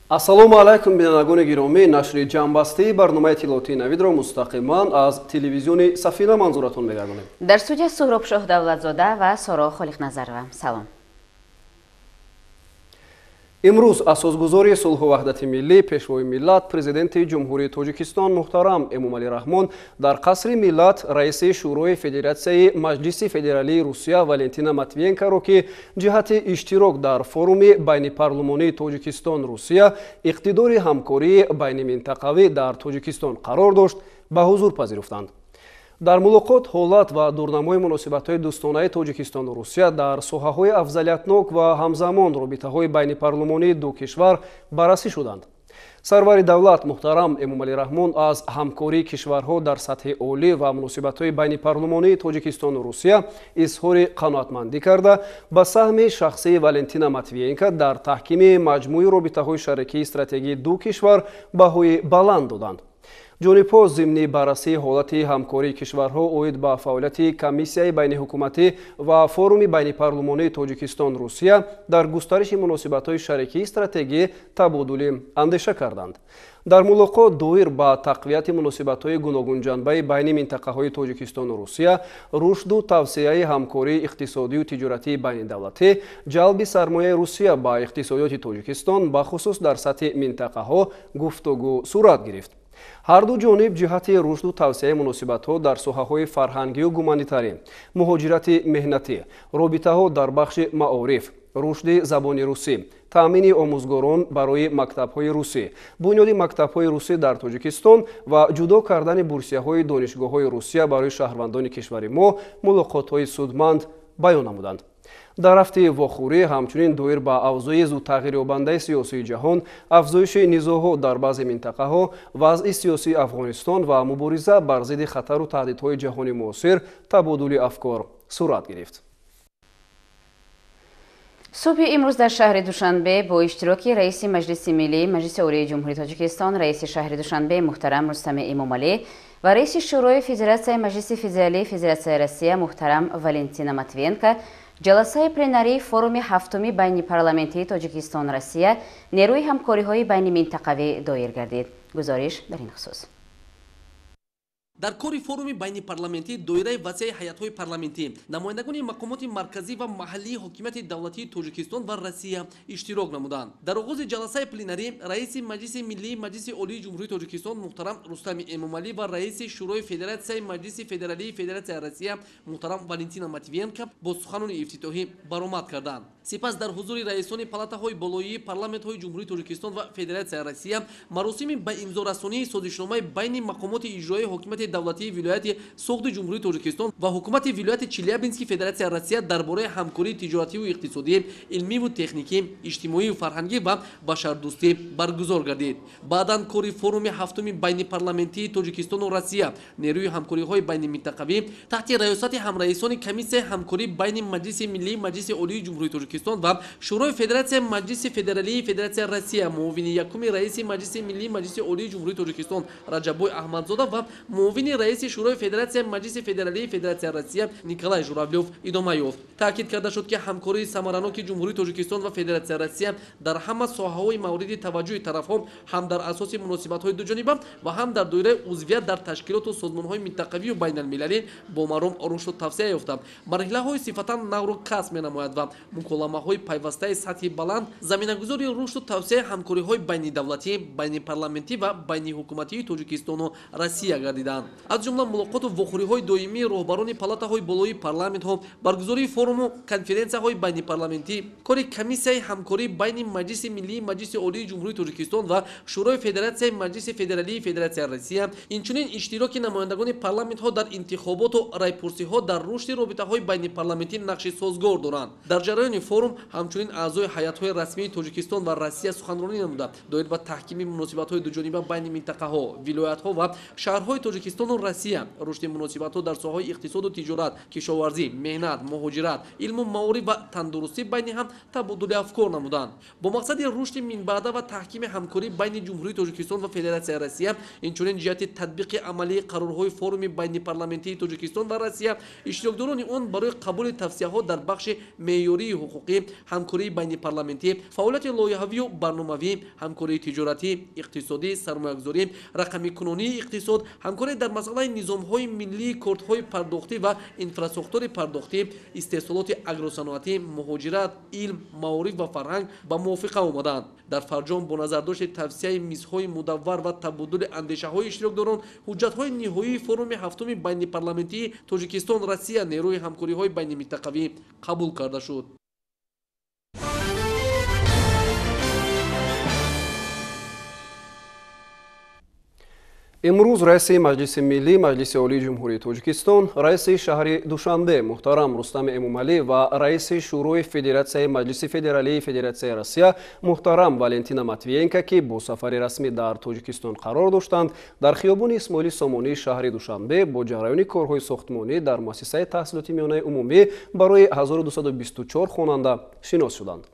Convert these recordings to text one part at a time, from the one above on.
Ассалому алайкум бинандагони гиромӣ, нашри ҷамъбастии барномаи тиловатии навидро мустақиман аз телевизиони Сафина манзуратон мегардонем. Дар студия Суҳроб Шоҳдавлатзода ва Соро Холиқназарова. Салом. имрӯз асосгузори сулҳу ваҳдати миллӣ, пешвои миллат, президенти ҷумҳурии Тоҷикистон муҳтарам Эмомалӣ Раҳмон дар қасри миллат раиси шӯрои федератсияи Маҷлиси федералии Русия Валентина Матвиенкаро ки ҷиҳати иштирок дар форуми байнипарлумонии Тоҷикистон-Русия иқтидори ҳамкории байниминтақавӣ дар Тоҷикистон қарор дошт, ба ҳузур пазируфтанд. дар мулоқот ҳолат ва дурнамои муносибатҳои дӯстонаи Тоҷикистону Русия дар соҳаҳои афзалиятнок ва ҳамзамон робитаҳои байнипарлумонии ду кишвар баррасӣ шуданд. сарвари давлат муҳтарам Эмомалӣ Раҳмон аз ҳамкории кишварҳо дар сатҳи олӣ ва муносибатҳои байнипарлумонии Тоҷикистону Русия изҳори қаноатмандӣ карда, ба саҳми шахсии Валентина Матвиенка дар таҳкими маҷмӯи робитаҳои шарикии стратегии ду кишвар баҳои баланд доданд. ҷонибҳо зимни баррасии ҳолати ҳамкории кишварҳо оид ба фаъолияти комиссияи байниҳукуматӣ ва форуми байнипарлумонии Тоҷикистон-Русия дар густариши муносибатҳои шарикии стратегӣ табодули андеша карданд. дар мулоқот доир ба тақвияти муносибатҳои гуногунҷанбаи байни минтақаҳои Тоҷикистону Русия, рушду тавсеяи ҳамкории иқтисодию тиҷоратии байнидавлатӣ, ҷалби сармояи Русия ба иқтисодиёти Тоҷикистон ба хусус дар сатҳи минтақаҳо гуфтугӯ сурат гирифт. ҳар ду ҷониб ҷиҳати рушду тавсеяи муносибатҳо дар соҳаҳои фарҳангию гуманитарӣ, муҳоҷирати меҳнатӣ, робитаҳо дар бахши маориф, рушди забони русӣ, таъмини омӯзгорон барои мактабҳои русӣ, бунёди мактабҳои русӣ дар Тоҷикистон ва ҷудо кардани бурсияҳои донишгоҳҳои Русия барои шаҳрвандони кишвари мо мулоқотҳои судманд баён намуданд. дар ҳафтаи вохӯрӣ ҳамчунин доир ба авзои зудтағйирёбандаи сиёсии ҷаҳон, афзоиши низоъҳо дар баъзе минтақаҳо, вазъи сиёсии Афғонистон ва мубориза бар зидди хатару таҳдидҳои ҷаҳони муосир табодули афкор сурат гирифт. субҳи имрӯз дар шаҳри Душанбе бо иштироки раиси Маҷлиси миллии Маҷлиси олии ҷумҳурии Тоҷикистон, раиси шаҳри Душанбе муҳтарам Рустами Эмомалӣ ва раиси шӯрои федератсияи Маҷлиси федералии Федератсияи Россия муҳтарам Валентина Матвиенка ҷаласаи пленарии форуми ҳафтуми байнипарламентии Тоҷикистон-Россия нерӯи ҳамкориҳои байниминтақавӣ доир гардид. гузориш дар ин хусус. дар кори форуми байнипарламентӣ доираи васеи ҳаятҳои парламентӣ, намояндагони мақомоти марказӣ ва маҳаллии ҳокимияти давлатии Тоҷикистон ва Россия иштирок намуданд. дар оғози ҷаласаи пленарӣ раиси Маҷлиси миллии Маҷлиси олии ҷумҳурии Тоҷикистон муҳтарам Рустами Эмомалӣ ва раиси шӯрои федератсияи Маҷлиси федералии Федератсияи Россия муҳтарам Валентина Матвиенка бо суханони ифтитоҳӣ баромад карданд. сипас дар ҳузури раисони палатаҳои болоии парламентҳои ҷумҳурии Тоҷикистон ва Федератсияи Россия маросими ба имзорасонии созишномаи байни мақомоти иҷроии ҳокимияти давлатии вилояти Соғди ҷумҳурии Тоҷикистон ва ҳукумати вилояти Челябински Федератсияи Россия дар бораи ҳамкории тиҷоративу иқтисодӣ, илмиву техникӣ, иҷтимоиву фарҳангӣ ва башардӯстӣ баргузор гардид. баъдан кори форуми ҳафтуми байнипарламентии Тоҷикистону Россия нерӯи ҳамкориҳои байниминтақавӣ таҳти раёсати ҳамраисони комиссияи ҳамкорӣ байни Маҷлиси миллии Маҷлиси олии ҷумҳурии Тоҷикистон ва шӯрои федератсияи Маҷлиси федералии Федератсияи Россия муовини якуми раиси Маҷлиси миллии Маҷлиси олии ҷумҳурии Тоҷикистон Раҷаббой Аҳмадзода ва муовини раиси шӯрои федератсияи Маҷлиси федералии Федератсияи Россия Николай Журавлёв идома ёфт. таъкид карда шуд ки ҳамкории самараноки ҷумҳурии Тоҷикистон ва Федератсияи Россия дар ҳама соҳаҳои мавриди таваҷҷӯҳи тарафҳо ҳам дар асоси муносибатҳои дуҷониба ва ҳам дар доираи узвият дар ташкилоту созмонҳои минтақавию байналмилалӣ бо маром рушду тавсея ёфта, марҳилаҳои сифатан навро касб менамояд ва муколамаҳои пайвастаи сатҳи баланд заминагузори рушду тавсеяи ҳамкориҳои байнидавлатӣ, байниparламентӣ ва байниҳукуматии Тоҷикистону Россия гардиданд. аз ҷумла мулоқоту вохӯриҳои доимии роҳбарони палатаҳои болоии парламентҳо, баргузории форуму конференсияҳои байниparламентӣ, кори комиссияи ҳамкории байни Маҷлиси миллии Маҷлиси олии ҷумҳурии Тоҷикистон ва шӯрои федератсияи Маҷлиси федералии Федератсияи Россия, инчунин иштироки намояндагони парламентҳо дар интихоботу райпурсиҳо дар рушди робитаҳои байниparламентӣ нақши созгор доранд. дар ҷараёни форум ҳамчунин аъзои ҳаятҳои расмии Тоҷикистон ва Россия суханронӣ намуда доир ба таҳкими муносибатҳои дуҷониба байни минтақаҳо, вилоятҳо ва шаҳрҳои Тоҷикистон тоҷикистону россия рушди муносибатҳо дар соҳаи иқтисоду тиҷорат, кишоварзӣ, меҳнат, муҳоҷират, илму маориф ва тандурустӣ байни ҳам табодули афкор намуданд. бо мақсади рушди минбаъда ва таҳкими ҳамкорӣ байни ҷумҳурии Тоҷикистон ва Федератсияи Россия, инчунин ҷиҳати татбиқи амалии қарорҳои форуми байниполаментии Тоҷикистон ва Россия, иштирокдорони он барои қабули тавсияҳо дар бахши меъёрии ҳуқуқӣ, ҳамкории байниполаментӣ, фаъолияти лоиҳавию барномавӣ, ҳамкории тиҷоратӣ, иқтисодӣ, сармоягузорӣ, рақамикунонии иқтисод, ҳамкорӣ дар масъалаи низомҳои миллии кордҳои пардохтӣ ва инфраструктураи пардохтӣ, истеҳсолоти агросаноатӣ, муҳоҷират, илм, маориф ва фарҳанг ба мувофиқа омаданд. дар фарҷом бо назардошти тавсияи мизҳои мудаввар ва табодули андешаҳои иштирокдорон, ҳуҷҷатҳои ниҳоии форуми ҳафтуми байниполаментии Тоҷикистон Россия нерӯи ҳамкориҳои байниминтақавӣ қабул карда шуд. имрӯз раиси маҷлиси миллӣ, маҷлиси олии ҷумҳурии Тоҷикистон, раиси шаҳри Душанбе муҳтарам Рустами Эмомалӣ ва раиси шӯрои Федератсияи маҷлиси федералии Федератсияи Россия муҳтарам Валентина Матвиенко, ки бо сафари расмӣ дар Тоҷикистон қарор доштанд, дар хиёбони Исмоили Сомонии шаҳри Душанбе бо ҷараёни корҳои сохтмонӣ дар муассисаи таҳсилоти миёнаи умумӣ барои 1224 хонанда шинос шуданд.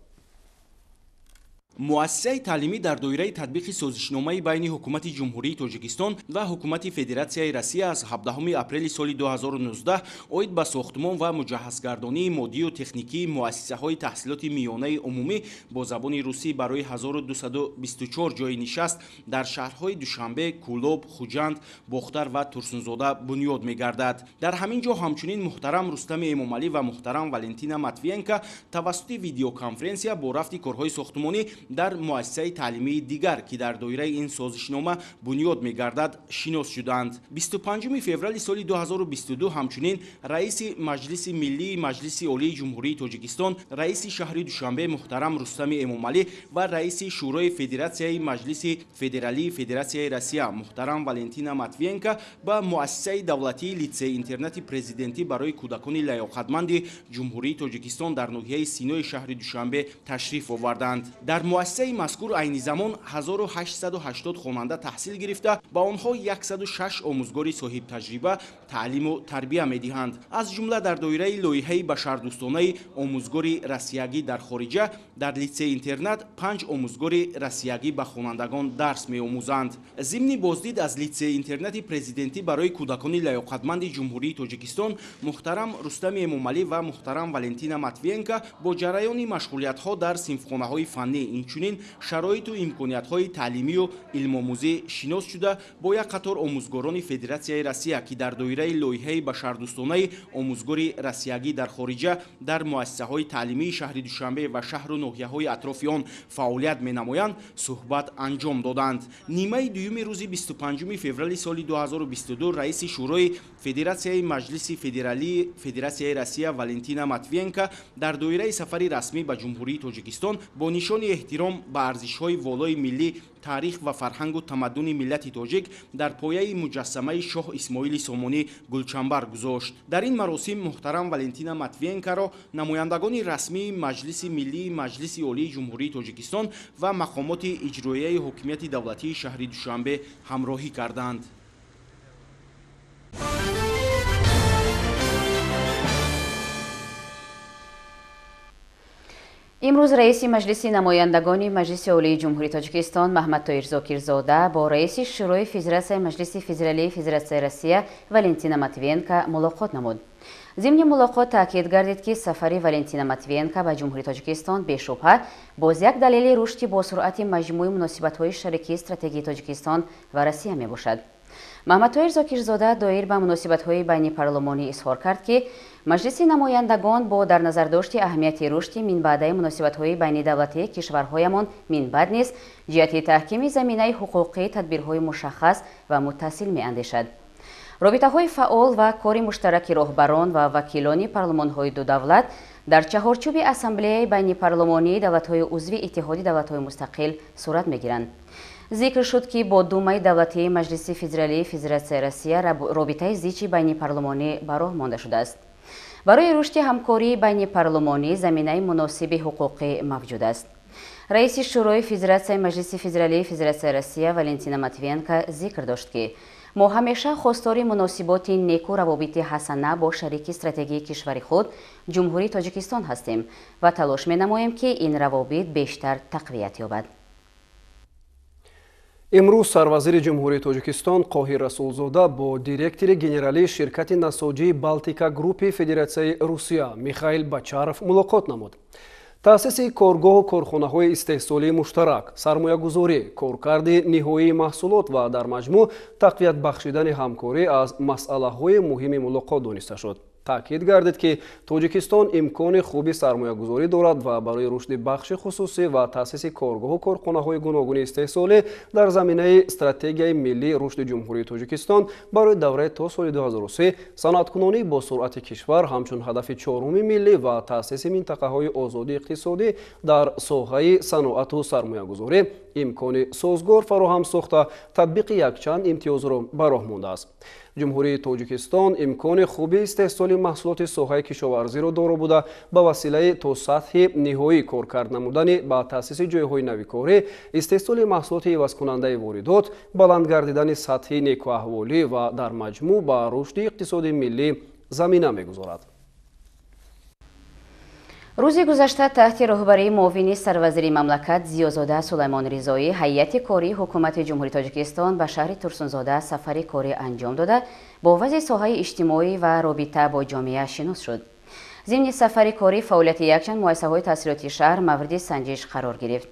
муассисаи таълимӣ дар доираи татбиқи созишномаи байни ҳукумати ҷумҳурии Тоҷикистон ва ҳукумати Федератсияи Россия аз 17 апрели соли 2019 оид ба сохтмон ва муҷаҳҳазгардонии моддию техникии муассисаҳои таҳсилоти миёнаи умумӣ бо забони русӣ барои 1224 ҷойи нишаст дар шаҳрҳои Душанбе, Кӯлоб, Хуҷанд, Бохтар ва Турсунзода бунёд мегардад. Дар ҳамин ҷо ҳамчунин муҳтарам Рустами Эмомалӣ ва муҳтарам Валентина Матвиенко тавассути видеоконференсия бо рафти корҳои сохтмонӣ дар муассисаи таълимии дигар, ки дар доираи ин созишнома бунёд мегардад, шинос шуданд. 25 феврали соли 2022 ҳамчунин раиси маҷлиси миллии, маҷлиси олии ҷумҳурии Тоҷикистон, раиси шаҳри Душанбе муҳтарам Рустами Эмомалӣ ва раиси шӯрои Федератсияи маҷлиси федералии Федератсияи Россия муҳтарам Валентина Матвиенко ба муассисаи давлатии литсеи интернати президентӣ барои кӯдакони лаёқатманди ҷумҳурии Тоҷикистон дар ноҳияи Синои шаҳри Душанбе ташриф оварданд. дар муассисаи мазкур айни замон 1880 хонанда таҳсил гирифта, ба онҳо 106 омӯзгори соҳибтаҷриба таълиму тарбия медиҳанд. аз ҷумла дар доираи лоиҳаи башардӯстонаи омӯзгори расиягӣ дар хориҷа, дар литсеи интернат 5 омӯзгори расиягӣ ба хонандагон дарс меомӯзанд. зимни боздид аз литсеи интернати президентӣ барои кӯдакони лаёқатманди ҷумҳурии Тоҷикистон муҳтарам Рустами Эмомалӣ ва муҳтарам Валентина Матвиенко бо ҷараёни машғулиятҳо дар синфхонаҳои фаннӣ, инчунин шароиту имкониятҳои таълимию илмомӯзӣ шинос шуда, бо як қатор омӯзгорони Федератсияи Россия, ки дар доираи лоиҳаи башардӯстонаи омӯзгори расиягӣ дар хориҷа дар муассисаҳои таълимии шаҳри Душанбе ва шаҳру ноҳияҳои атрофи он фаъолият менамоянд, суҳбат анҷом доданд. нимаи дуюми рӯзи 25 феврали соли 2022 раиси шӯрои Федератсияи маҷлиси федералии Федератсияи Россия Валентина Матвиенко дар доираи сафари расмӣ ба ҷумҳурии Тоҷикистон бо нишони эҳтиром ба арзишҳои волои миллӣ, таърих ва фарҳангу тамаддуни миллати тоҷик дар пояи муҷассамаи шоҳ Исмоили Сомонӣ гулчанбар гузошт. дар ин маросим муҳтарам Валентина Матвиенкоро намояндагони расмии маҷлиси миллии, маҷлиси олии ҷумҳурии Тоҷикистон ва мақомоти иҷроияи ҳокимияти давлатии шаҳри Душанбе ҳамроҳӣ карданд. имрӯз раиси маҷлиси намояндагони маҷлиси олии ҷумҳурии Тоҷикистон Маҳмад Тоир Зокирзода бо раиси шӯрои Федератсияи маҷлиси федералии Федератсияи Россия Валентина Матвиенко мулоқот намуд. зимни мулоқот таъкид гардид, ки сафари Валентина Матвиенко ба ҷумҳурии Тоҷикистон бешубҳа боз як далели рушди босуръати маҷмӯи муносибатҳои шарикии стратегии Тоҷикистон ва Россия мебошад. Маҳмад Тоир Зокирзода доир ба муносибатҳои байнипарлумонӣ изҳор кард, ки маҷлиси намояндагон бо дар назардошти аҳамияти рушди минбаъдаи муносибатҳои байнидавлатии кишварҳоямон минбаъд низ ҷиҳати таҳкими заминаи ҳуқуқии тадбирҳои мушаххас ва муттасил меандешад. робитаҳои фаъол ва кори муштараки роҳбарон ва вакилони парлумонҳои ду давлат дар чаҳорчӯби ассамблеяи байнипарлумонии давлатҳои узви иттиҳоди давлатҳои мустақил сурат мегиранд. зикр шуд, ки бо Думаи давлатии маҷлиси федералии Федератсияи Россия робитаи зичи байнипарлумонӣ ба роҳ монда шудааст. барои рушди ҳамкории байнипарлумонӣ заминаи муносиби ҳуқуқӣ мавҷуд аст. раиси шӯрои Федератсияи маҷлиси федералии Федератсияи Россия Валентина Матвиенко зикр дошт, ки ما همیشه خواستار مناسبات نیکو روابط حسنه با شریک استراتژیک کشور خود جمهوری تاجیکستان هستیم و تلاش می‌نماییم که این روابط بیشتر تقویت یابد. امروز سروزیر جمهوری تاجیکستان قاهر расулзода با دیرکتور گنرالی شرکت نساجی بالتیکا گروپ فدراسیای روسیه میخائیل بچارف ملاقات نمود. تأسیس کارگاه و کارخانه‌های استحصالی مشترک، سرمایه‌گذاری، کارکرد نهایی محصولات و در مجموع تقویت بخشیدن همکاری از مسئله‌های مهم ملاقات دانسته شد. تأکید گردید که تاجیکستان امکان خوبی سرمایه‌گذاری دارد و برای رشد بخش خصوصی و تأسیس کارگاه و کارخانه‌های گوناگون استحصالی در زمینه استراتژی ملی رشد جمهوری تاجیکستان برای دوره تا سال 2003 صنعت‌کنانی با سرعت کشور همچون هدف چهارم ملی و تأسیس منطقه‌های آزادی اقتصادی در ساحه صنعت و سرمایه‌گذاری امکان سازگار فراهم ساخته تطبیق یکچند امتیاز را به راه مانده است. جمهوری تاجیکستان امکان خوبی استحصال محصولات ساحه کشاورزی را دارا بوده به وسیله تا سطح نهایی کارکرد نمودن با تأسیس جایهای نویکاری، استحصال محصولات عوض کننده واردات، بلند گردیدن سطح نیکواحوالی و در مجموع با رشد اقتصادی ملی زمینه می‌گذارد. روزی گذشته تحت راهبری معاون سروزیر مملکت زیازاده سلیمان رضایی هیئت کاری حکومت جمهوری تاجیکستان به شهر ترسونزاده سفر کاری انجام داده با وضع ساحه اجتماعی و رابطه با جامعه شناس شد. ضمن سفر کاری فعالیت یکچند مؤسسه‌های تحصیلاتی شهر مورد سنجش قرار گرفت.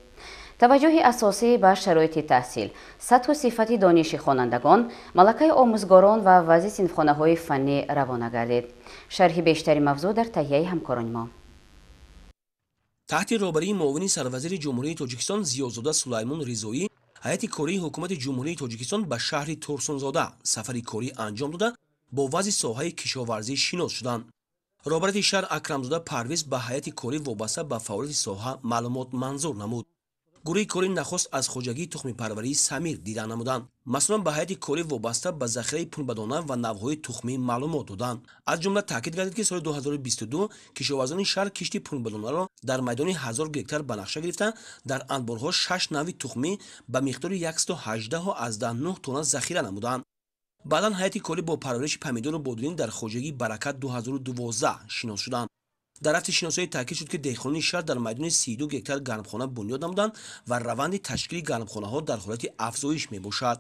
توجه اساسی به شرایط تحصیل، سطح و صفت دانش خوانندگان، ملکه آموزگاران و وضع صنفخانه‌های فنی روانه گردید. شرح بیشتری موضوع در تهیه همکاران ما. تحت راهبری معاون سروزیر جمهوری تاجیکستان زیازاده سلیمان رضایی هیئت کاری حکومت جمهوری تاجیکستان به شهر ترسونزاده سفری کاری انجام داده با وضع ساحه کشاورزی شناس شدند. راهبر شهر اکرمزاده پرویز به هیئت کاری وابسته به فعالیت ساحه معلومات منظور نمود. گروه کاری نخست از خوجگی تخم پروری سمیر دیدن نمودند. مثلا به هیئت کاری وابسته به ذخیره پنبه‌دانه و نوع‌های تخمی معلومات دادند. از جمله تاکید گردید که سال 2022 کشاورزان شهر کشتی پنبه‌دانه را در میدان 1000 گکتار به نقشه گرفتند. در انبارها 6 نوع تخمی به مقدار 118.9 تن ذخیره نمودند. بعداً هیئت کاری با پرورش پمیدور و بادرین در خوجگی برکت 2012 شناس شدند. در رفت شناسایی تاکید شد که دهقانان شهر در میدان 32 گکتار گرمخانه بنیاد نمودند و روند تشکیل گرمخانه ها در حالت افزایش می باشد.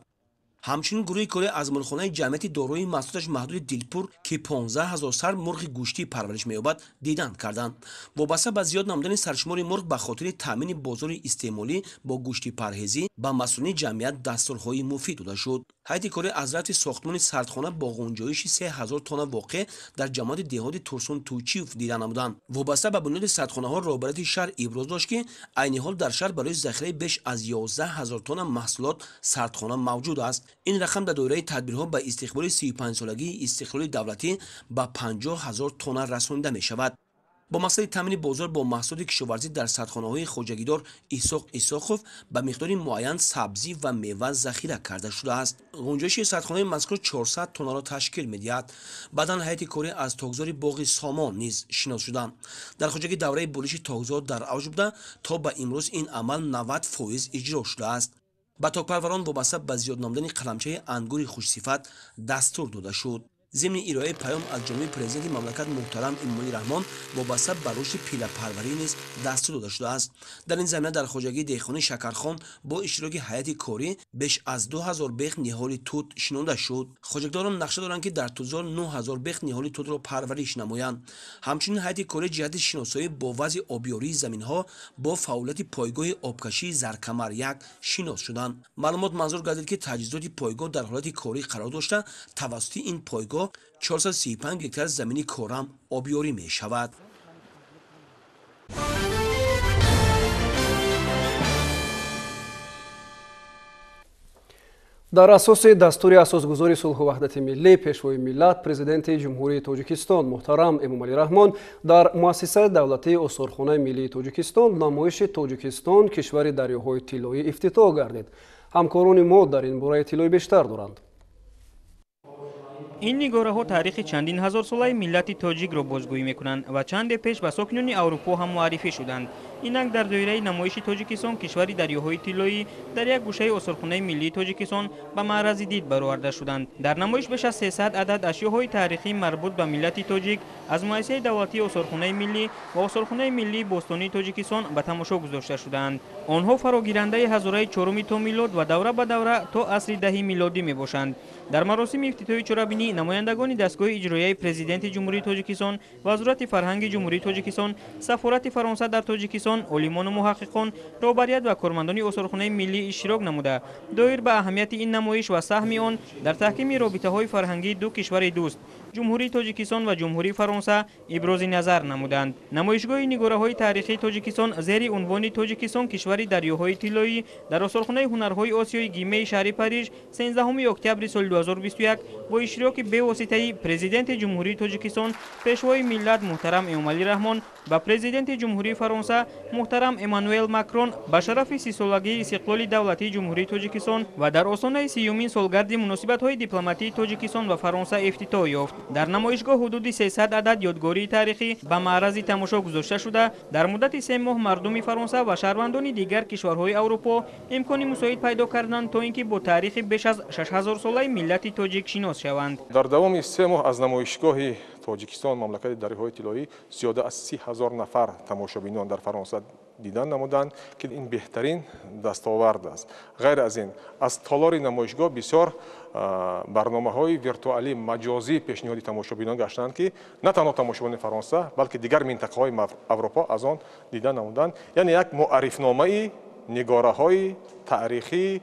همچنین گروه کاری از ملخانه جمعیت دارای محصولاتش محدود دیلپور که 15000 سر مرغ گوشتی پرورش می‌یابد دیدن کردند. وابسته به زیاد نمودن سرشمار مرغ به خاطر تامین بازار استعمالی با گوشتی پرهیزی به مسئولین جمعیت دستورهای مفید داده شد. هیئت کاری از رفت ساختمان سردخانه با گنجایش 3000 تن واقع در جماعت دهات ترسون توچیف دیدن نمودند. وابسته به بنیاد سردخانه ها راهبری شهر ابراز داشت که عین حال در شهر برای ذخیره بیش از 11000 تن محصولات سردخانه موجود است. این رقم در دایره تدبیرها به استقبال 35 سالگی استقلال دولتی به 50000 تن رسانیده می شود. با مقصد تامین بازار با محصولات کشاورزی در سردخانه‌های خوجگیدار ایساقوف به مقدار معین سبزی و میوه ذخیره کرده شده است. گنجایش سردخانه مذکور 400 تن را تشکیل می‌دهد. بعداً هیئت کاری از تاگزار باغ سامان نیز شناس شدند. در خوجگی دوره بولش تاگزار در اوج بوده تا به امروز این عمل 90% اجرا شده است. با تاکپروران وابسته به زیاد نمودن قلمچه انگور خوش‌صفت دستور داده شد. ضمن ارائه پیام از جانب پرزیدنت مملکت محترم امومالی رحمان وابسته به رشد پیله پروری نیز دستور داده شده است. در این زمینه در خوجگی دهقانی شکرخان با اشتراک هیئت کاری بیش از 2000 بیخ نهال توت شنانده شد. خوجگداران نقشه دارند که در توزار 9000 بیخ نهال توت را پرورش نمایند. همچنین هیئت کاری جهت شناسایی با وضع آبیاری زمین‌ها با فعالیت پایگاه آبکشی زرکمر 1 شناس شدند. معلومات منظور گردید که تجهیزات پایگاه در حالت کاری قرار داشته توسط این پایگاه 435 گکتار زمین کارم آبیاری می شود. در اساس دستور اساسگذاری صلح و وحدت ملی پیشوای ملت پرزیدنت جمهوری تاجیکستان محترم امومالی رحمان در مؤسسه دولتی آثارخانه ملی تاجیکستان نمایش تاجیکستان کشور دریاهای طلایی افتتاح گردید. همکاران ما در این باره اطلاع بیشتر دارند. این نگاره‌ها تاریخ چندین هزار ساله ملت تاجیک را بازگویی می‌کنند و چند پیش به ساکنان اروپا هم معرفی شدند. اینک در دوره نمایش تاجیکستان کشوری دریاهای طلایی در یک گوشه استخوان‌های ملی تاجیکستان به معرض دید برآورده شدند. در نمایش بیش از 300 عدد اشیاءهای تاریخی مربوط به ملت تاجیک از مؤسسه دولتی استخوان‌های ملی و استخوان‌های ملی بوستانی تاجیکستان به تماشا گذاشته شدند. آنها فراگیرنده هزاره چهارم تا میلاد و دوره به دوره تا عصر 10 میلادی میباشند. در مراسم افتتاحی چرابینی نمایندگان دستگاه اجرایی پرزیدنت جمهوری تاجیکستان، وزارت فرهنگ جمهوری تاجیکستان، سفارت فرانسه در تاجیکستان، عالمان و محققان، رهبریت و کارمندان استخوان‌های ملی اشتراک نموده دایر به اهمیت این نمایش و سهم آن در تحکیم رابطه‌های فرهنگی دو کشور دوست جمهوری تاجیکستان و جمهوری فرانسه ابراز نظر نمودند. نمایشگاه نگاره‌های تاریخی تاجیکستان زیر عنوان تاجیکستان کشوری دریاهای طلایی در استخوان‌های هنرهای آسیایی گیمه شهر پاریژ 13 اکتبر سال 2021 با اشتراک به‌واسطه پرزیدنت جمهوری تاجیکستان پیشوای ملت محترم امومالی رحمان و پرزیدنت جمهوری فرانسه محترم امانوئل ماکرون به شرف 30 سالگی استقلال دولتی جمهوری تاجیکستان و در آستانه 30مین سالگرد مناسبت‌های دیپلماتی تاجیکستان و فرانسه افتتاح یافت. در نمایشگاه حدود 300 عدد یادگاری تاریخی به معرض تماشا گذاشته شده در مدت 3 ماه مردم فرانسه و شهروندان دیگر کشورهای اروپا امکان مساعد پیدا کردند تا اینکه با تاریخ بیش از 6000 ساله ملت تاجیک شناس شوند. در دوام 3 ماه از نمایشگاه تاجیکستان مملکت دریاهای طلایی زیاده از 30000 نفر تماشابینان در فرانسه دیدن نمودند که این بهترین دستاورد است. غیر از این از تالار نمایشگاه بسیار برنامه‌های ویرتوالی مجازی پیشنهاد تماشابینان گشتند که نه تنها تماشابینان فرانسه بلکه دیگر منطقه‌های اروپا از آن دیدن نمودند. یعنی یک معرفنامه نگاره‌های تاریخی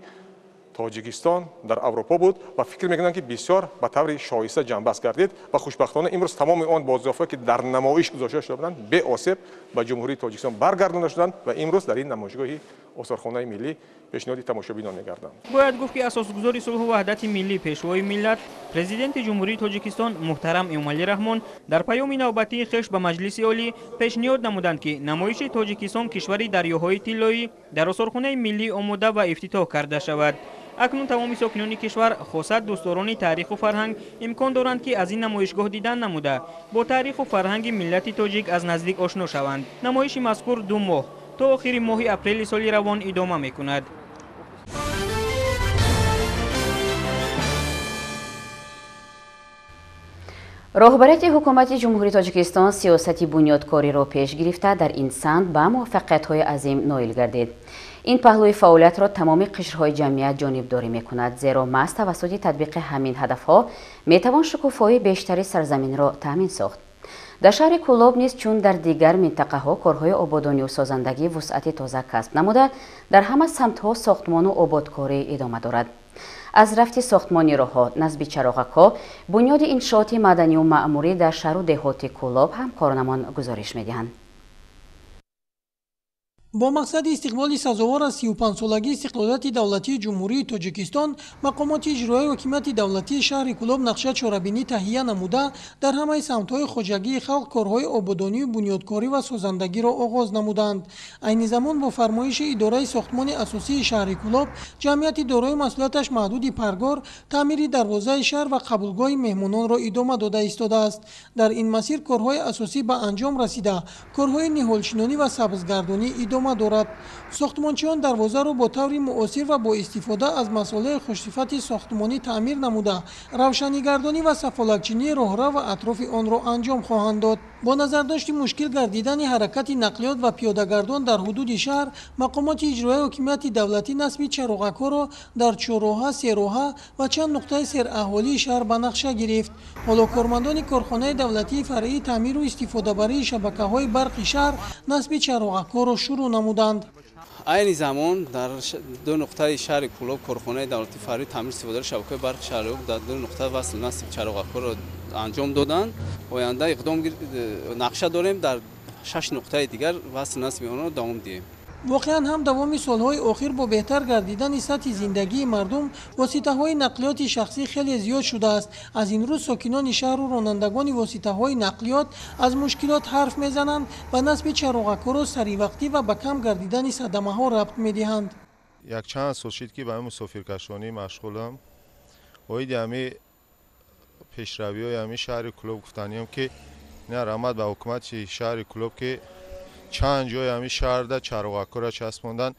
تاجیکستان در اروپا بود و فکر میکنم که بسیار به طور شایسته جنبست گردید و خوشبختانه امروز تمام آن بازیافت که در نمایش گذاشته شده بودند به آسیب به جمهوری تاجیکستان برگردانده شدند و امروز در این نمایشگاه استخوان‌های ملی پیشنهاد تماشابینان می‌گردند. باید گفت که اساسگذار صلح و وحدت ملی پیشوای ملت پرزیدنت جمهوری تاجیکستان محترم امومالی رحمان در پیام نوبتی خویش به مجلس عالی پیشنهاد نمودند که نمایش تاجیکستان کشوری دریاهای طلایی در استخوان‌های ملی آماده و افتتاح کرده شود. اکنون تمام ساکنان کشور خاصت دوستداران تاریخ و فرهنگ امکان دارند که از این نمایشگاه دیدن نموده با تاریخ و فرهنگ ملت تاجیک از نزدیک آشنا شوند. نمایش مذکور 2 ماه تا آخر ماه اپریل سال روان ادامه می‌کند. رهبریت حکومت جمهوری تاجیکستان سیاست بنیادکاری را پیش گرفته در این سمت به موفقیت‌های عظیم نائل گردید. این پهلوی فعالیت را تمام قشرهای جمعیت جانبداری می‌کند، زیرا محض توسط تطبیق همین هدف‌ها می‌توان شکوفایی بیشتری سرزمین را تامین ساخت. در شهر کولوب نیز چون در دیگر منطقه‌ها کارهای آبادانی و سازندگی وسعت تازه کسب نموده، در همه سمت‌ها ساختمان و آبادکاری ادامه دارد. از رفت ساختمانی راه‌ها، نصب چراغک‌ها، بنیاد انشاءات مدنی و معموری در شهر و دهات کولوب هم کارکنان گزارش می‌دهند. با مقصد استقبال سزاوار از 35 سالگی استقلالیت دولتی جمهوری تاجیکستان، مقامات اجرایی حکومت دولتی شهر کولوب نقشه چاره‌بینی تهیه نموده در همه سمت‌های خواجگی خلق کارهای آبادانی و بنیادکاری و سازندگی را آغاز نمودند. عین زمان با فرمایش اداره ساختمان اساسی شهر کولوب، جمعیت دارای مسئولیتش محدود پرگار، تعمیر دروازه شهر و قبولگاه مهمانان را ادامه داده ایستاده است. در این مسیر کارهای اساسی به انجام رسیده، کارهای نهالچینانی و سبزگردانی ادامه دارد. ساختمانچیان دروازه را با طور معاصر و با استفاده از مسائل خوشصفت ساختمانی تعمیر نموده، روشنیگردانی و سفالکچینی راهرو و اطراف آن را انجام خواهند داد. با نظر داشت مشکل گردیدن حرکت نقلیات و پیاده‌گردان در حدود شهر، مقامات اجرایی حکومت دولتی نصب چراغک‌ها را در 4 راهه، 3 راهه و چند نقطه سراحوالی شهر به نقشه گرفت. حالا کارمندان کارخانه دولتی فرعی تعمیر و استفاده برای شبکه‌های برق شهر نصب چراغک‌ها را شروع نمودند. عین زمان در 2 نقطه شهر کولوب کارخانه دولتی فرعی تعمیر استفاده شبکه برق شهر در 2 نقطه وصل نصب چراغک‌ها را انجام دادند. آینده اقدام نقشه داریم در 6 نقطه دیگر وصل نصب آن را دوام دهیم. واقعا هم دوام سالهای آخر با بهتر گردیدن سطح زندگی مردم، واسطه‌های نقلیات شخصی خیلی زیاد شده است. از این روز ساکنان شهر و رانندگان واسطه‌های نقلیات از مشکلات حرف میزنند و نصب چراغک‌ها را سریع وقتی و به کم گردیدن صدمه‌ها ربط میدهند. یک چند سال شد که برای مسافرکشانی مشغولم. باید همه پیشروی‌های همه شهر کولوب گفتنیم که نه رحمت به حکومت شهر کولوب که چند جای همی شهر ده چراغک‌ها را چسباندن،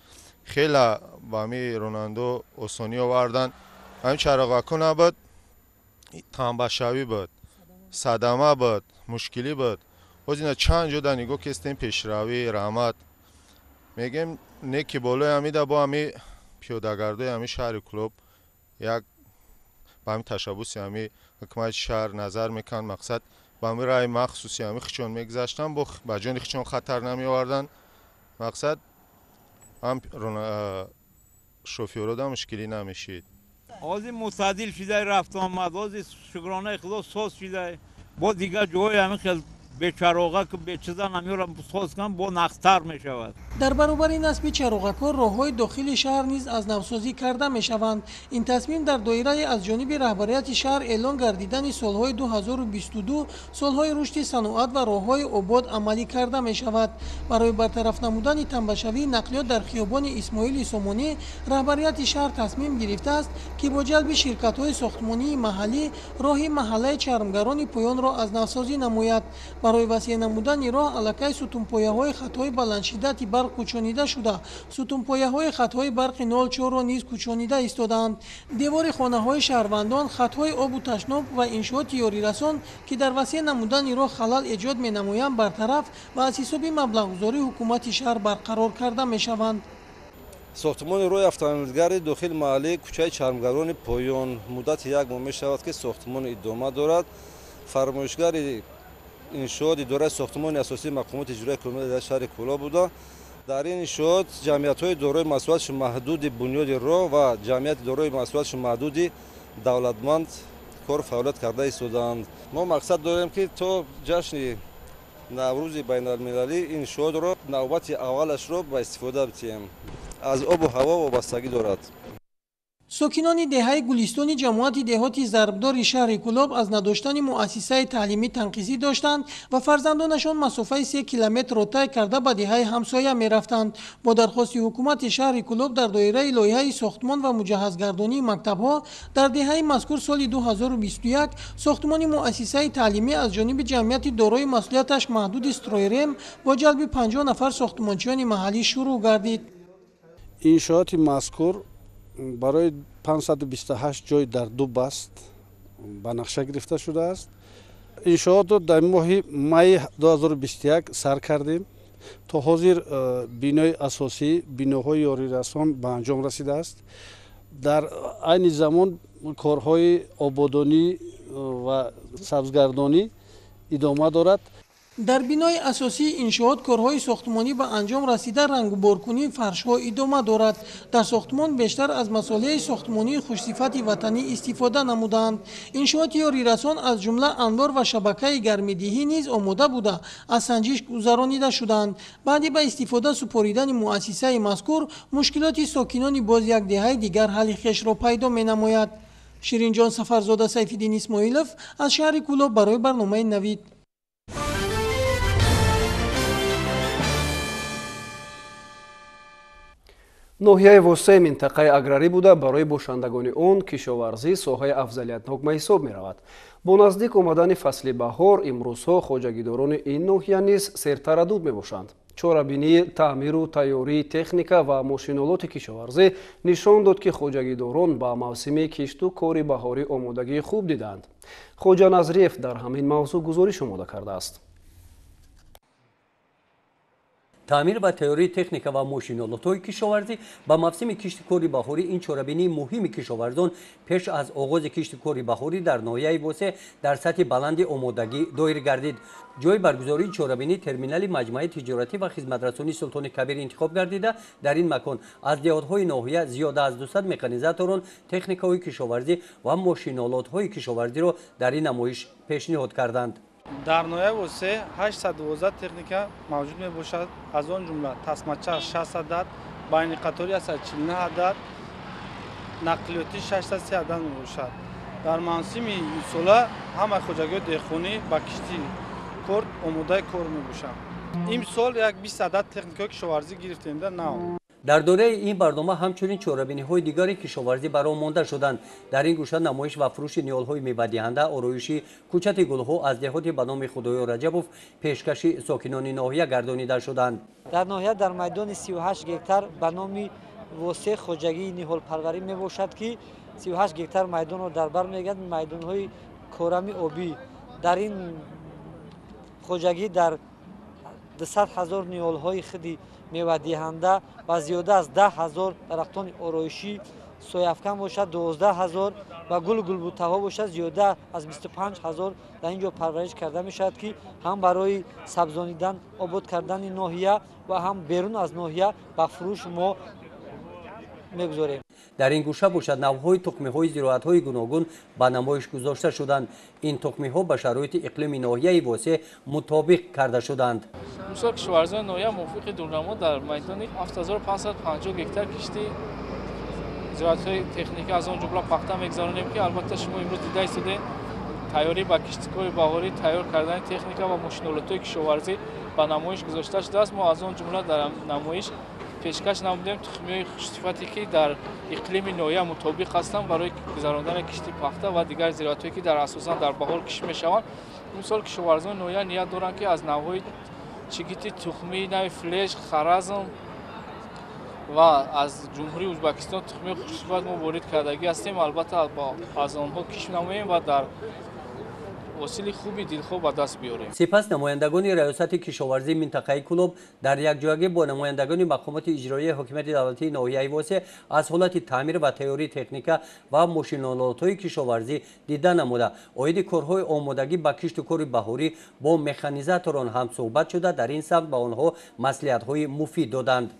خیلی با همی رونندو آسانی آوردن. همین چراغک‌ها نبود، تنبشوی بود، صدمه بود، مشکلی بود. باز اینا چند جا در نگاه کستیم پیشروی رحمت میگیم نکی بالای همی ده با همی پیاده‌گردی همی شهر کلوب یک با همی تشبوسی همی حکومت شهر نظر میکن مقصد با همی رای مخصوصی همی خیچون میگذاشتن با جان خیچون خطر نمی آوردن مقصد هم شوفیورو ده مشکلی نمیشید. آزی مستعدل شده رفت آمد، آزی شکرانه خدا ساز شده با دیگر جوهای همین خیلی به چراغک به چیزا نمیارم ساز کنم با نقص‌تر می شود. در برابر نصب چراغک‌ها راه‌های داخل شهر نیز از نوسازی کرده می‌شوند. این تصمیم در دایره از جانب رهبریت شهر اعلان گردیدن سال‌های 2022 سال‌های رشد صنعت و راه‌های آباد عملی کرده می‌شود. برای برطرف نمودن تنبشوی نقلیات در خیابان اسماعیل سامانی رهبریت شهر تصمیم گرفته است که با جلب شرکت‌های ساختمانی محلی راه محله چرمگران پایان را از نوسازی نماید. برای وسیع نمودن راه علاقه ستونپایه‌های خط‌های بلندشدتی برق کوچانیده شده، ستونپایه‌های خط‌های برق 04 را نیز کوچانیده ایستادند. دیوار خانه‌های شهروندان، خط‌های آب و تشناب و انشاءات یاری رسان که در وسیع نمودن راه خلل ایجاد می‌نمایند برطرف و از حساب مبلغ‌گذاری حکومت شهر برقرار کرده می‌شوند. ساختمان راه автомобилгари داخل محله کوچه چرمگران پایان مدت یک ماه می‌شود که ساختمان ادامه دارد. فرمایشگر انشاءات اداره ساختمان اساسی مقامات اجرایی کل در شهر کولا بوده. در این انشاءات جمعیت‌های دارای مسئولیت محدود بنیاد راه و جمعیت دارای مسئولیت محدود دولتمند کار فعالیت کرده ایستادند. ما مقصد داریم که تا جشن نوروز بین‌المللی این انشاءات را نوبت اولش را به استفاده بتیم. از آب و هوا وابستگی دارد. ساکنان دهه گلستان جماعت دهاتی ضربدار شهر کلاب از نداشتن مؤسسه تعلیمی تنقیصی داشتند و فرزندانشان مسافه 3 کیلومتر را طی کرده به دهه همسایه می رفتند. با درخواست حکومت شهر کلاب در دایره لایحه ساختمان و مجهزگردانی مکتب‌ها در دهه مذکور سال 2021 ساختمان مؤسسه تعلیمی از جانب جمعیت دارای مسئولیتش محدود استرویرم با جلب 50 نفر ساختمانچیان محلی شروع گردید. انشاءات مذکور برای 528 جای در دو بست به نقشه گرفته شده است. انشاءات را در ماه می 2021 سر کردیم. تا حاضر بینای اساسی بیناهای یاری رسان به انجام رسیده است. در عین زمان کارهای آبادانی و سبزگردانی ادامه دارد. در بینای اساسی انشاءات کارهای ساختمانی به انجام رسیده رنگ و بارکنی فرش‌ها ادامه دارد. در ساختمان بیشتر از مصالح ساختمانی خوش‌صفت وطنی استفاده نمودند. انشاءات یاری رسان از جمله انبار و شبکه گرم‌دهی نیز آماده بوده از سنجش گذرانیده شدند. بعد به استفاده سپاریدن مؤسسه مذکور مشکلات ساکنان باز یک دهه دیگر حل خویش را پیدا می‌نماید. شیرین جان سفرزاده سیف‌الدین اسماعیلوف از شهر کولا برای برنامه نوید. ноҳияи воситаи минтақаи аграрӣ буда барои бошандагони он кишоварзӣ соҳаи афзалиятнок ба ҳисоб меравад. бо наздик омадани фасли баҳор имрӯзҳо хоҷагидорони ин ноҳия низ сертараддуд мебошанд. чорабинии таъмиру тайёрии техника ва мошиналоти кишоварзӣ нишон дод ки хоҷагидорон ба мавсими кишту кори баҳорӣ омодагии хуб диданд. хоҷа назриев дар ҳамин мавзӯъ гузориш омода кардааст. таъмир ва тайёрии техника ва мошиналотҳои кишоварзӣ ба мавсими кишти кори баҳорӣ ин чорабинии муҳими кишоварзон пеш аз оғози кишти кори баҳорӣ дар ноҳияи восе дар сатҳи баланди омодагӣ доир гардид. ҷои баргузории чорабинӣ терминали маҷмӯаи тиҷоратӣ ва хизматрасонии Султони Кабир интихоб гардида дар ин макон аз деҳотҳои ноҳия зиёда аз 200 механизаторон, техникаҳои кишоварзӣ ва мошиналотҳои кишоварзиро дар ин намоиш пешниҳод карданд. дар ноҳияи восе 812 техника мавҷуд мебошад. аз он ҷумла тасмачаш 60 адад, байни қатори 149 адад, нақлиёти 603 адад мебошад. дар мавсими имсола ҳама хоҷагиҳои деҳқонӣ ба кишти кор омодаи кор мебошанд. имсол як 20 адад техникаи кишоварзӣ гирифтем дар нав. در دوره این برنامه همچنین چهاربینی‌های دیگری کشاورزی برآمده شدند. در این گوشه نمایش و فروش نیال‌های میوه‌دهنده، آرایشی کوچت گل‌ها از دهاتی به نام خدای رجبوف پیشکش ساکنان ناحیه گردانیده شدند. در ناحیه در میدان 38 گکتار به نام واسه خوجگی نیال پروری میباشد که 38 گکتار میدان رو در بر میگیرد. میدان‌های کورمی آبی در این خوجگی در 200,000 نیال‌های خودی میوه دهنده و زیاده از 10,000 درختان آرایشی سویافکن باشد، 12,000 و گل گلبوته ها باشد، زیاده از 25,000 در اینجا پرورش کرده می شود که هم برای سبزانیدن آباد کردن ناحیه و هم بیرون از ناحیه به فروش ما میگذاریم. در این گوشه باشد نوع‌های تخم‌های زراعت‌های گوناگون به نمایش گذاشته شدند. این تخم‌ها به شرایط اقلیم ناحیه واسه مطابق کرده شدند. امسال کشاورزان ناحیه موافق دورنما در میدان 7550 گکتار کشتی زراعت‌های تکنیکی از آن جمله پخته می‌گذارانیم که البته شما امروز دیده ایستید تیاری با کشتکار بهاری تیار کردن تکنیک و ماشین‌آلات‌های کشاورزی به نمایش گذاشته شده است. ما از آن جمله در نمایش پیشکش نمودیم تخمی‌های خوشصفتی که در اقلیم ناحیه مطابق هستند برای گذراندن کشتی پخته و دیگر زراعت‌هایی که در اساساً در بهار کشته می‌شوند. امسال کشاورزان ناحیه نیت دارند که از نوع‌های چگیتی تخمی نوع فلش، خرزم و از جمهوری ازبکستان تخمی خوشصفت ما وارد کردگی هستیم. البته از آنها کشت نماییم و در وسیله خوبی دلخواه به دست بیاریم. سپس نمایندگان ریاست کشاورزی منطقه کلوب در یک جایگاه با نمایندگان مقامات اجرایی حکومت دولتی ناحیه واسه از حالت تعمیر و تیاری تکنیک و ماشین‌آلات‌های کشاورزی دیده نموده. اوید کارهای آمادگی به کشت و کار بهاری با مکانیزاتوران هم صحبت شده. در این سمت به آنها مصلحت‌های مفید دادند.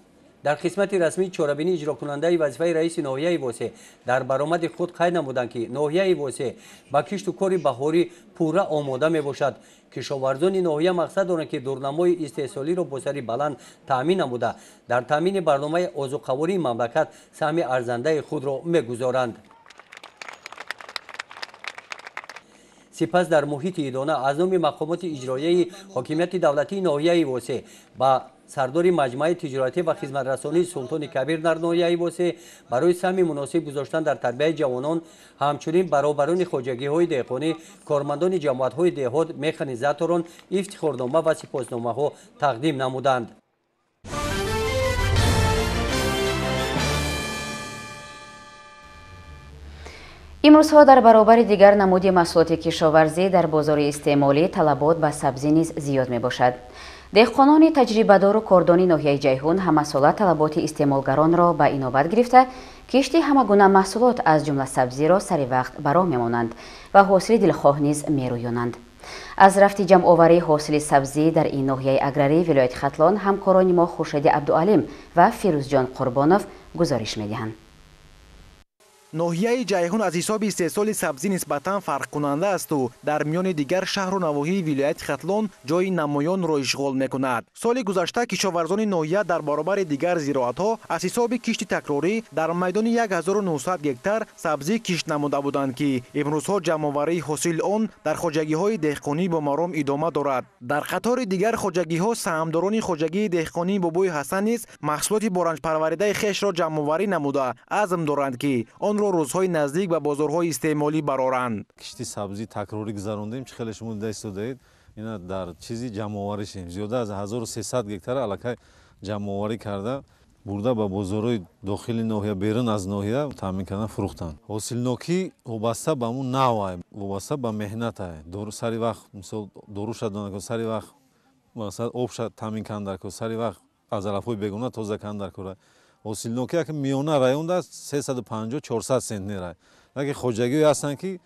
در قسمت رسمی چهاربینی اجرا کننده وظیفه رئیس ناحیه واسه در برآمد خود قید نمودند که ناحیه واسه با کشت و کار بهاری پورا آماده می باشد. کشاورزان ناحیه مقصد دارند که دورنمای استحصالی را با سری بلند تامین نموده در تامین برنامه آذوقه‌واری مملکت سهم ارزنده خود را می‌گذارند. سپس در محیط ایدانه اعضای مقامات اجرایی حکومت دولتی ناحیه واسه با سردار مجمع تجارتی و خدمترسانی سلطان کبیر در ناحیه واسه برای سهم مناسب گذاشتن در تربیت جوانان همچنین برابران خوجگی‌های دهقانی کارمندان جماعت‌های دهات مکانیزاتوران افتخارنامه و سپاسنامه‌ها تقدیم نمودند. امروزها در برابر دیگر نمودی محصولات کشاورزی در بازار استعمالی طلبات به سبزی نیز زیاد می باشد. دهقانان تجربه‌دار و کاردانی ناحیه جیهون همه طلبات استعمالگران را به اینابت گرفته کشتی همه گونه محصولات از جمله سبزی را سر وقت برا میمانند و حاصل دلخواه نیز میرویانند. از رفت جمع آوری حاصل سبزی در این ناحیه اگراری ولایت ختلان همکاران ما خورشید عبدالعلیم و فیروز جان قربانوف گزارش میدهند. ناحیه جیهون از حساب استحصال سبزی نسبتاً فرق کننده است و در میان دیگر شهر و نواحی ولایت ختلان جای نمایان را اشغال میکند. سال گذشته کشاورزان ناحیه در برابر دیگر زراعت‌ها از حساب کشت تکراری در میدان 1900 گکتار سبزی کشت نموده بودند که امروزها جمع‌آوری حاصل آن در خوجگی‌های دهقانی با مرام ادامه دارد. در قطار دیگر خوجگی‌ها سهامداران خوجگی دهقانی بابوی حسن نیز محصولات برنج پروریده خویش را جمع‌آوری نموده عزم دارند که آن را روزهای نزدیک به بازارهای استعمالی برآورند. کشتی سبزی تکراری گذراندیم چه خیلی شما دست دادید اینا در چیزی جمع‌آوری شیم زیاده از 1300 گکتار الکی جمع‌آوری کرده برده به بازارهای داخلی ناحیه بیرون از ناحیه تامین کردن فروختن. حاصلناکی وابسته به اون نوع وابسته به مهنت است. سری وقت مثلا داروش دادن سری وقت مثلا آب تامین کردن که سری وقت از علف‌های بیگانه تازه کردن کره حاصلناکی که میانه رایون است 350 400 سنت نیره لیکن خوجگی هستند که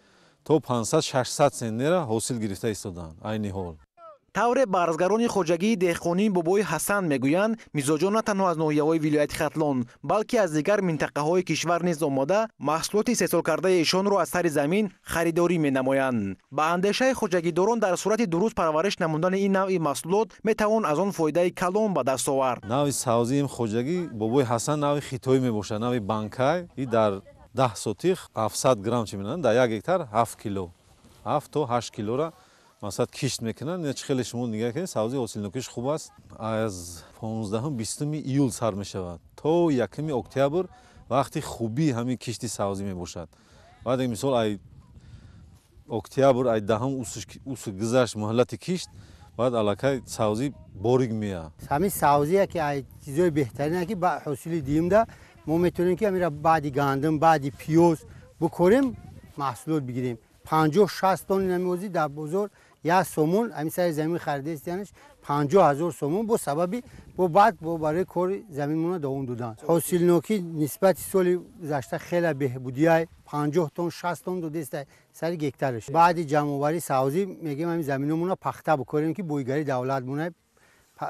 تو 500 600 سنت نیره حاصل گرفته ایستادن. عین حال طور برزگران خوجگی دهقانی بابوی حسن میگویند میزاجان نه تنها از ناحیه‌های ولایت ختلان بلکه از دیگر منطقه‌های کشور نیز آماده محصولات استحصال کرده ایشان را از سر زمین خریداری می‌نمایند. با اندیشه خوجگیداران در صورت درست پرورش نمودن این نوع محصولات میتوان از آن فایده کلان به دست آورد. نوع سبزی خوجگی بابوی حسن نوع خیتوی میباشه نوع بانکای این در 10 سوتیخ 700 گرم چی می‌نن در 1 هکتار 7 کیلو 7 تا 8 کیلو را مثلا کشت میکنن. نه خیلی شما نگاه کنید سبزی حاصلناکیش خوب است. از 15-20 июл сар мешавад то 1 октябр вақти хубӣ ҳамин кишти савзӣ мебошад. баъд мисол ай октябр ай 10 усы гузашт муҳлати кишт баъд аллакай савзӣ бориг меяд. ҳамин савзие ки ай чизои беҳтарине ки ба ҳосили диюмда мо метавонем ки ҳамира баъди гандум баъди пиёз бикорем маҳсулот бигирем. 50-60 тонни намевозӣ дар бозор як сомон ҳамин сари замин харидастиянаш 50,000 сомон бо сабаби бо баъд бо барои кори заминмона давом додан. ҳосилнокӣ нисбати соли гузашта хеле беҳбудияй 50 тонн 60 тонн додеста сари гектараш. баъди ҷамъоварӣ савзӣ мегем ҳамин заминомона пахта бикорем ки боигари давлат мона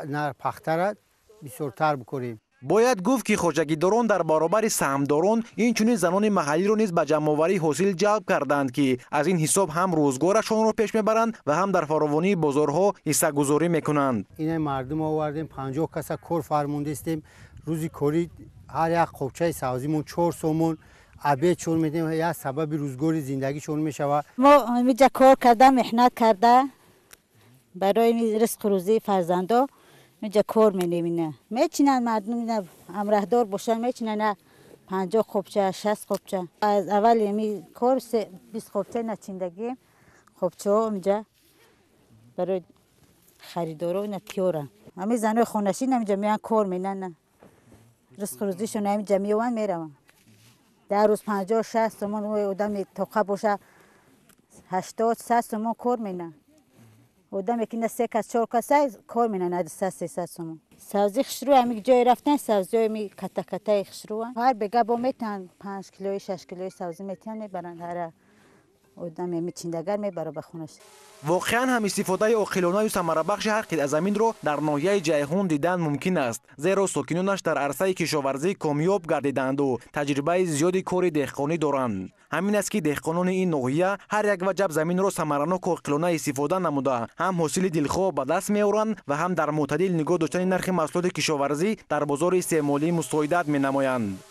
на пахтара бисёртар бикорем. бояд гуфт ки хоҷагидорон дар баробари саҳмдорон инчунин занони маҳаллиро низ ба ҷамъоварии ҳосил ҷалб карданд ки аз ин ҳисоб ҳам рӯзгорашонро пеш мебаранд ва ҳам дар фаровонии бозорҳо ҳиссагузорӣ мекунанд. ин мардум овардем 50 каса кор фармондестем. рӯзи корӣ ҳар як қопчаи савзимон 4 сомон абед чор медем як сабаби рӯзгори зиндагишон мешавад. мо инҷа кор карда меҳнат карда барои ризқу рӯзии фарзандо اینجا کار می‌نوینه میچینن مردم اینا امرهدار باشن میچینن 50 خوبچه 60 خوبچه از اول می کار 20 خوبچه نچیندگی خوبچه ها اینجا برای خریدارا اینا پیورن همه زنای خونشین اینجا میان کار می‌نن رزق روزیشون اینجا میوان میرون در روز 50 60 تومان آدم توقع باشه 80 100 تومان کار می‌نن آدم یکی نه 3 کس 4 کس کار می‌نن 300 تومان سبزی خشرو همین جای رفتن سبزی می کتا کتا خشرو هر بگه با میتن 5 کیلویی 6 کیلویی سبزی میتن میبرن هر آدم میچیندگر میبره به خونش. واقعا هم استفاده عاقلانه و ثمره‌بخش هر قطعه زمین رو در ناحیه جیهون دیدن ممکن است زیرا ساکنانش در عرصه کشاورزی کامیاب گردیدند و تجربه زیادی کار دهقانی دارند. همین است که دهقانان این ناحیه هر یک وجب زمین رو ثمره‌ناک و عاقلانه استفاده نموده هم حاصل دلخواه به دست میآورند و هم در معتدل نگاه داشتن نرخ محصولات کشاورزی در بازار استعمالی مساعدت می‌نمایند.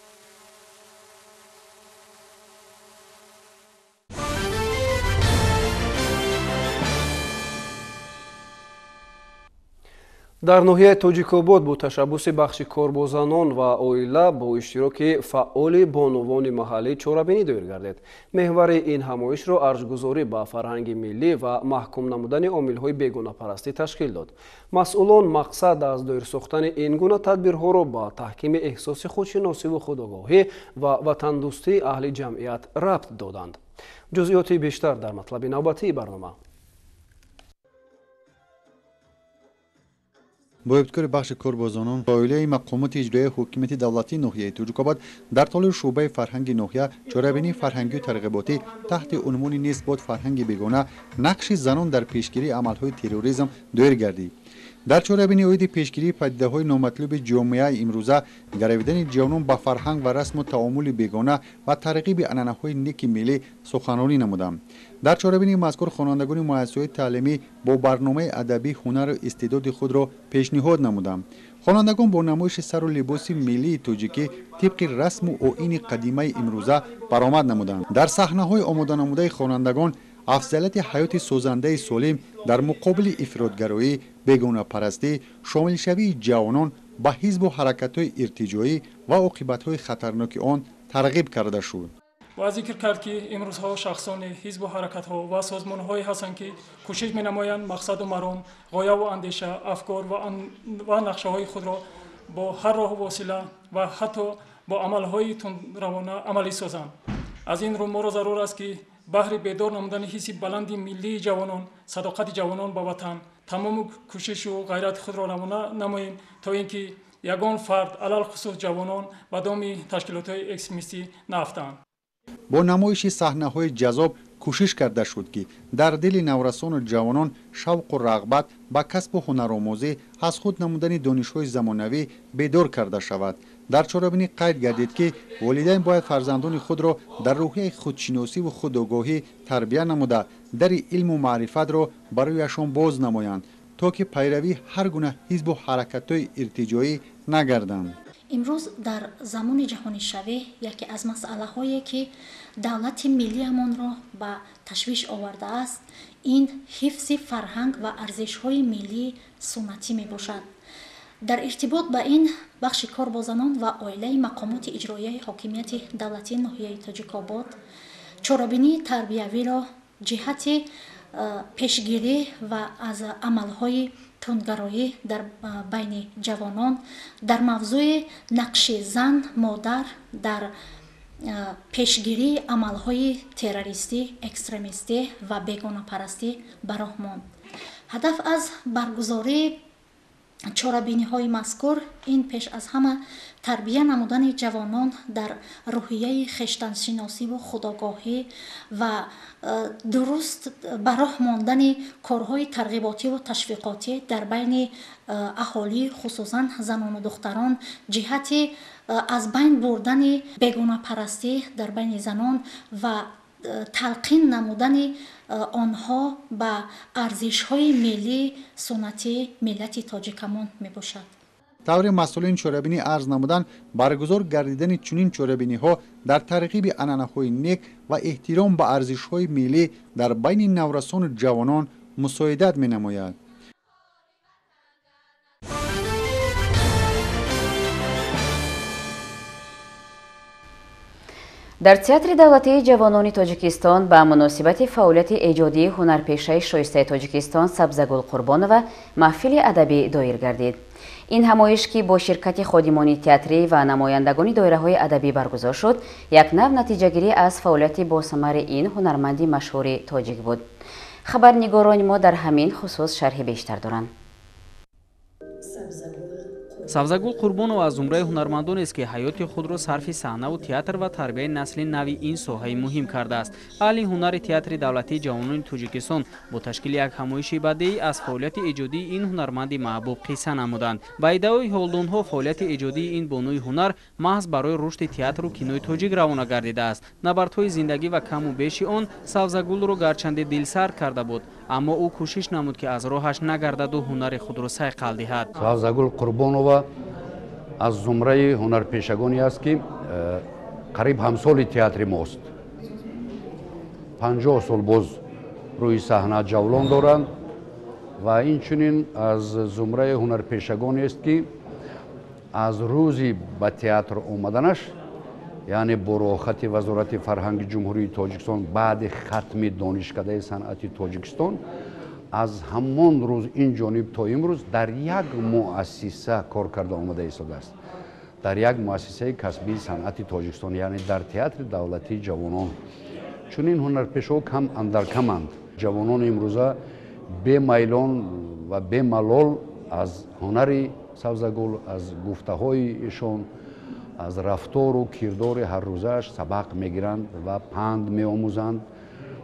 дар ноҳияи тоҷикобод бо ташаббуси бахши корбозанон ва оила бо иштироки фаъоли бонувони маҳаллӣ чорабинӣ доир гардед. меҳвари ин ҳамоишро арҷгузорӣ ба фарҳанги миллӣ ва маҳкум намудани омилҳои бегунапарастӣ ташкил дод. масъулон мақсад аз доир сохтани ин гуна тадбирҳоро ба таҳкими эҳсоси худшиносиву худогоҳӣ ва ватандӯстии аҳли ҷамъият рабт доданд. ҷузъиёти бештар дар матлаби навбатии барнома. با ابتکار بخش کاربازانان و اولیای مقامات اجرایی حکومت دولتی ناحیه توجیک‌آباد در طول شعبه فرهنگ ناحیه چاره‌بینی فرهنگی و ترغیباتی تحت عنوان نسبت فرهنگ بیگانه نقش زنان در پیشگیری عملهای تروریسم دایر گردید. در چاره‌بینی اوید پیشگیری پدیده‌های نامطلوب جامعه امروزه گرویدن جوانان با فرهنگ و رسم و تعامل بیگانه و ترغیب عنعنه‌های نیک ملی سخنرانی نمودند. در چاره‌بینی مذکور خوانندگان مؤسسه‌های تعلیمی با برنامه ادبی هنر و استعداد خود را پیشنهاد نمودند. خوانندگان با نمایش سر و لباس ملی تاجیکی طبق رسم و آیین قدیمی امروزه برآمد نمودند. در صحنه‌های آماده نموده خوانندگان افضلیت حیات سازنده سالم در مقابل افراطگرایی، بیگانه پرستی، شامل شوی جوانان به حزب و حرکت‌های ارتجاعی و عاقبت‌های خطرناک آن ترغیب کرده شد. و ذکر کرد که امروزها شخصان حزب و حرکت‌ها و سازمان‌های هستند که کوشش می‌نمایند مقصد و مرام، غایه و اندیشه، افکار و نقشه‌های خود را با هر راه و وسیله و حتی با عمل‌های تندروانه عملی سازند. از این رو ما را ضرور است که بهر بیدار نمودن حس بلند ملی جوانان، صداقت جوانان به وطن، تمام کوشش و غیرت خود را نمونه نماییم تا اینکه یگان فرد علل خصوص جوانان به دام تشکیلات‌های اکستریمیستی نافتند. با نمایش صحنه‌های جذاب کوشش کرده شد که در دل نورسان جوانان شوق و رغبت به کسب و هنرآموزی از خود نمودن دانش‌های زمانوی بیدار کرده شود. در چاره‌بینی قید گردید که والدین باید فرزندان خود را در روحیه خودشناسی و خودآگاهی تربیت نموده در علم و معرفت را برایشان باز نمایند تا که پیروی هر گونه حزب و حرکت‌های ارتجاعی نگردند. امروز در زمان جهانی شوی یکی از مسئله‌هایی که دولت ملیمان را به تشویش آورده است این حفظ فرهنگ و ارزش‌های ملی سنتی میباشد. дар иртибот ба ин бахши кор бо занон ва оилаи мақомоти иҷроияи ҳокимияти давлатии ноҳияи тоҷикобод чорабинии тарбиявиро ҷиҳати пешгирӣ ва аз амалҳои тундгароӣ дар байни ҷавонон дар мавзӯи нақши зан модар дар пешгирии амалҳои террористӣ, экстремистӣ ва бегонапарастӣ ба роҳ монд. ҳадаф аз баргузории чорабиниҳои мазкур ин пеш аз ҳама тарбия намудани ҷавонон дар рӯҳияи хештаншиносиву худогоҳӣ ва дуруст ба роҳ мондани корҳои тарғиботиву ташвиқотӣ дар байни аҳолӣ, хусусан занону духтарон, ҷиҳати аз байн бурдани бегонапарастӣ дар байни занон ва талқин намудани онҳо ба арзишҳои миллии суннатии миллати тоҷикамон мебошад. тавре масъулин чорабинӣ арз намуданд баргузор гардидани чунин чорабиниҳо дар тарғиби анъанаҳои нек ва эҳтиром ба арзишҳои миллӣ дар байни наврасону ҷавонон мусоидат менамояд. дар театри давлатии ҷавонони тоҷикистон ба муносибати фаъолияти эҷодии ҳунарпешаи шоистаи тоҷикистон Сабзагул Қурбонова маҳфили адабӣ доир гардид. ин ҳамоиш ки бо ширкати ходимони театрӣ ва намояндагони доираҳои адабӣ баргузор шуд, як нав натиҷагирӣ аз фаъолияти босамари ин ҳунарманди машҳури тоҷик буд. хабарнигорони мо дар ҳамин хусус шарҳи бештар доранд. Сабзагул Қурбонова аз зумраи ҳунармандонест ки ҳаёти худро сарфи саҳнаву театр ва тарбияи насли нави ин соҳаи муҳим кардааст. Аҳли ҳунари театри давлатии ҷавонони Тоҷикистон бо ташкили як ҳамоиши бадеӣ аз фаъолияти эҷодии ин ҳунарманди маҳбуб қисса намуданд. Ба иддаои ҳолдонҳо фаъолияти эҷодии ин бонуи ҳунар маҳз барои рушди театру кинои тоҷик равона гардидааст. Набардҳои зиндагӣ ва каму беши он Сабзагулро гарчанде дилсард карда буд, аммо ӯ кӯшиш намуд ки аз роҳаш нагардаду ҳунари худро сайқал диҳад. Сабзагул Қурбонова аз зумраи ҳунарпешагоне аст ки қариб ҳамсоли театри мост. 50 сол боз рӯи саҳна ҷавлон доранд ва инчунин аз зумраи ҳунарпешагоне аст ки аз рӯзи ба театр омаданаш, яъне бо роҳхати Вазорати фарҳанги Ҷумҳурии Тоҷикистон баъди хатми донишкадаи санъати Тоҷикистон, аз ҳамон рӯз ин ҷониб то имрӯз дар як муассиса кор карда омада истодааст. Дар як муассисаи касбии санъати Тоҷикистон, яъне дар театри давлатии ҷавонон. Чунин ҳунарпешҳо кам андар каманд. Ҷавонони имрӯза бемайлон ва бемалол аз ҳунари Сабзагул, аз гуфтаҳои ишон, аз рафтору кирдори ҳаррӯзааш сабақ мегиранд ва панд меомӯзанд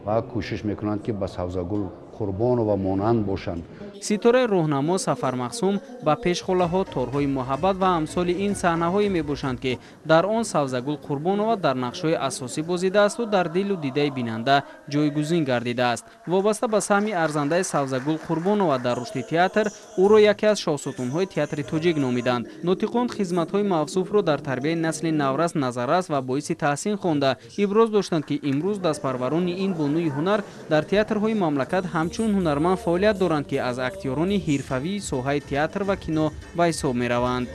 ва кӯшиш мекунанд ки ба Сабзагул Қурбонова монанд бошанд. ситораи роҳнамо Сафар Махсум ба пешхолаҳо, торҳои муҳаббат ва амсоли ин саҳнаҳое мебошанд ки дар он Сабзагул Қурбонова дар нақшҳои асосӣ бозидааст ва дар дилу дидаи бинанда ҷойгузин гардидааст. Вобаста ба саҳми арзандаи Сабзагул Қурбонова дар рушди театр, ӯро яке аз шоҳсутунҳои театри тоҷик номиданд. Нотиқон хизматҳои мавсуфро дар тарбияи насли наврас назаррас ва боиси таҳсин хонда иброз доштанд ки имрӯз дастпарварони ин бонуи ҳунар дар театрҳои мамлакат ҳамчун ҳунарманд фаъолият доранд ки аз актёрони ҳирфавии соҳаи театр ва кино ба ҳисоб мераванд.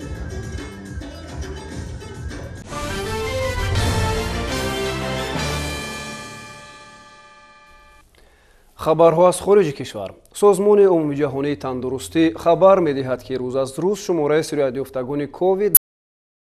хабарҳо аз хориҷи кишвар. созмони умумиҷаҳонии тандурустӣ хабар медиҳад ки рӯз аз рӯз шумораи сироятёфтагони ковид